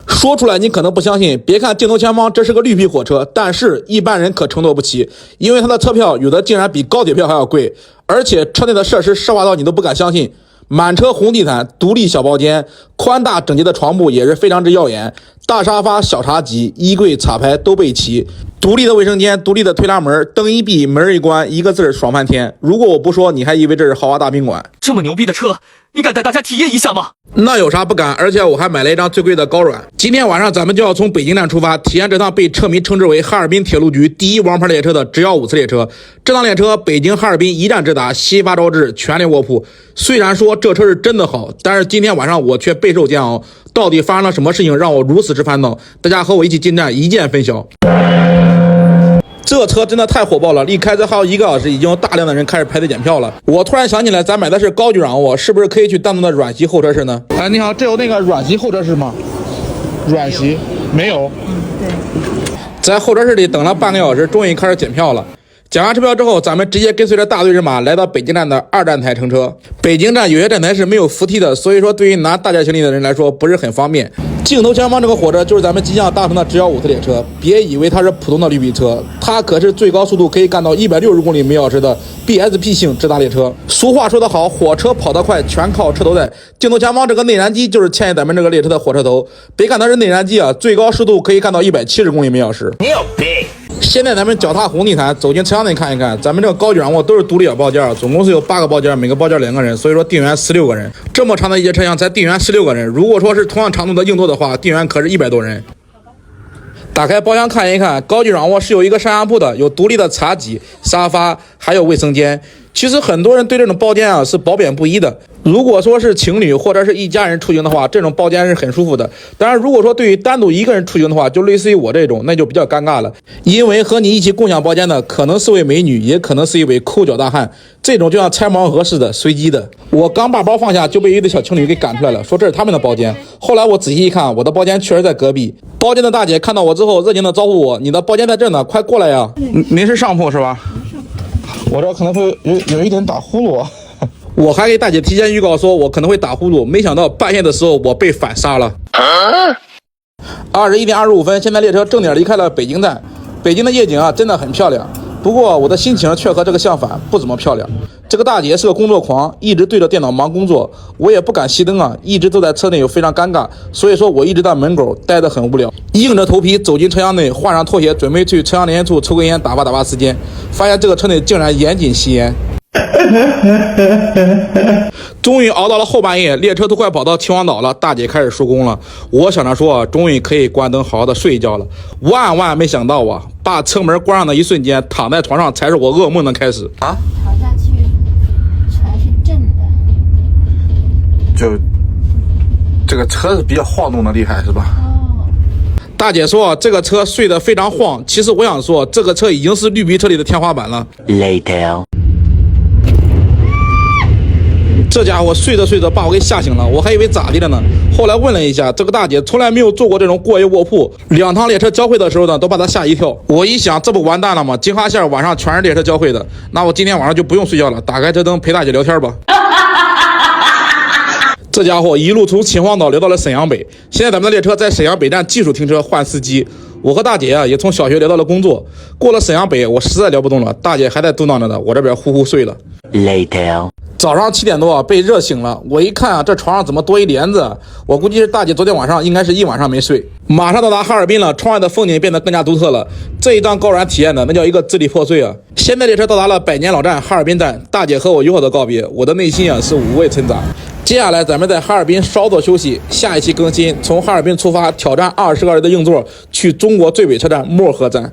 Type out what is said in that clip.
说出来你可能不相信，别看镜头前方这是个绿皮火车，但是一般人可承诺不起，因为它的车票有的竟然比高铁票还要贵，而且车内的设施奢华到你都不敢相信。满车红地毯，独立小包间，宽大整洁的床铺也是非常之耀眼，大沙发、小茶几、衣柜、插排都备齐，独立的卫生间，独立的推拉门，灯一闭，门一关，一个字爽翻天。如果我不说，你还以为这是豪华大宾馆。这么牛逼的车，你敢带大家体验一下吗？那有啥不敢？而且我还买了一张最贵的高软。今天晚上咱们就要从北京站出发，体验这趟被车迷称之为哈尔滨铁路局第一王牌列车的直遥5次列车。这趟列车北京哈尔滨一站直达，新发招致，全力卧铺。虽然说这车是真的好，但是今天晚上我却备受煎熬。到底发生了什么事情让我如此之烦恼？大家和我一起进站，一键分晓。这车真的太火爆了，离开车还有1个小时，已经有大量的人开始排队检票了。我突然想起来，咱买的是高级软卧，是不是可以去单独的软席候车室呢？哎，你好，这有那个软席候车室吗？软席没有。对。在候车室里等了半个小时，终于开始检票了。检完车票之后，咱们直接跟随着大队人马来到北京站的2站台乘车。北京站有些站台是没有扶梯的，所以说对于拿大件行李的人来说不是很方便。镜头前方这个火车就是咱们即将搭乘的直遥5次列车，别以为它是普通的绿皮车，它可是最高速度可以干到160公里每小时的 BSP 型直达列车。俗话说得好，火车跑得快全靠车头带。镜头前方这个内燃机就是牵引咱们这个列车的火车头，别看它是内燃机啊，最高时速可以干到170公里每小时。你有病！现在咱们脚踏红地毯，走进车厢内看一看，咱们这个高级软卧都是独立小包间，总共是有8个包间，每个包间2个人，所以说定员16个人。这么长的一节车厢才定员16个人，如果说是同样长度的硬座的话，定员可是100多人。打开包厢看一看，高级软卧是有一个上下铺的，有独立的茶几、沙发，还有卫生间。其实很多人对这种包间啊是褒贬不一的。如果说是情侣或者是一家人出行的话，这种包间是很舒服的。当然，如果说对于单独一个人出行的话，就类似于我这种，那就比较尴尬了。因为和你一起共享包间的可能是位美女，也可能是一位抠脚大汉，这种就像拆盲盒似的，随机的。我刚把包放下，就被一对小情侣给赶出来了，说这是他们的包间。后来我仔细一看，我的包间确实在隔壁。包间的大姐看到我之后，热情的招呼我：“你的包间在这呢，快过来呀！”您是上铺是吧？我这可能会有一点打呼噜。我还给大姐提前预告说我可能会打呼噜，没想到半夜的时候我被反杀了。21点25分，现在列车正点离开了北京站。北京的夜景啊真的很漂亮，不过我的心情却和这个相反，不怎么漂亮。这个大姐是个工作狂，一直对着电脑忙工作，我也不敢熄灯啊，一直都在车内又非常尴尬，所以说我一直在门口待得很无聊，硬着头皮走进车厢内，换上拖鞋，准备去车厢连处抽根烟打发时间，发现这个车内竟然严禁吸烟。终于熬到了后半夜，列车都快跑到秦皇岛了，大姐开始收工了。我想着说，终于可以关灯好好的睡一觉了。万没想到啊，把车门关上的一瞬间，躺在床上才是我噩梦的开始啊！躺下去全是震的，就这个车是比较晃动的厉害是吧？大姐说这个车睡得非常晃，其实我想说，这个车已经是绿皮车里的天花板了。Later。这家伙睡着睡着把我给吓醒了，我还以为咋的了呢。后来问了一下，这个大姐从来没有坐过这种过夜卧铺，2趟列车交汇的时候呢，都把她吓一跳。我一想，这不完蛋了吗？京哈线晚上全是列车交汇的，那我今天晚上就不用睡觉了，打开车灯陪大姐聊天吧。这家伙一路从秦皇岛聊到了沈阳北，现在咱们的列车在沈阳北站技术停车换司机。我和大姐啊也从小学聊到了工作，过了沈阳北，我实在聊不动了，大姐还在嘟囔着呢，我这边呼呼睡了。Later。早上7点多啊，被热醒了。我一看啊，这床上怎么多一帘子？我估计是大姐昨天晚上应该是一晚上没睡。马上到达哈尔滨了，窗外的风景变得更加独特了。这一张高软体验的那叫一个支离破碎啊！现在列车到达了100年老站哈尔滨站，大姐和我友好的告别，我的内心啊是五味陈杂。接下来咱们在哈尔滨稍作休息，下一期更新从哈尔滨出发，挑战20个人的硬座，去中国最北车站漠河站。